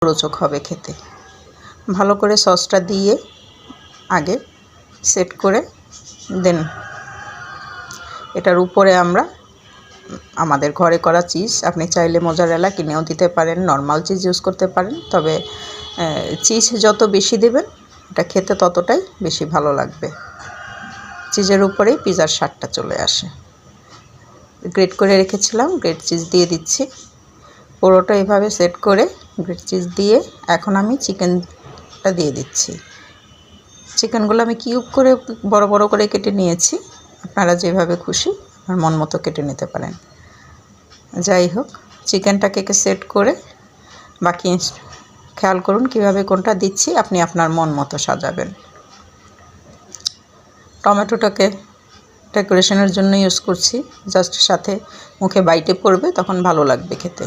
রোচক হবে খেতে। ভালো করে সসটা দিয়ে আগে সেট করে দেন এটার উপরে আমরা আমাদের ঘরে করা চিজ, আপনি চাইলে মোজারেলা কিনেও দিতে পারেন, নর্মাল চিজ ইউজ করতে পারেন। তবে চিজ যত বেশি দেবেন এটা খেতে ততটাই বেশি ভালো লাগবে। চিজের উপরেই পিৎজার স্বাদটা চলে আসে। গ্রেট করে রেখেছিলাম, গ্রেট চিজ দিয়ে দিচ্ছি। পুরোটা এভাবে সেট করে গ্রেট চিজ দিয়ে এখন আমি চিকেনটা দিয়ে দিচ্ছি। চিকেনগুলো আমি কিউব করে বড় বড় করে কেটে নিয়েছি। আপনারা যেভাবে খুশি আপনার মন মতো কেটে নিতে পারেন। যাই হোক, চিকেনটাকে সেট করে বাকি খেয়াল করুন কীভাবে কোনটা দিচ্ছি, আপনি আপনার মন মতো সাজাবেন। টমেটোটাকে ডেকোরেশনের জন্য ইউজ করছি, জাস্ট সাথে মুখে বাইটে পড়বে, তখন ভালো লাগবে খেতে।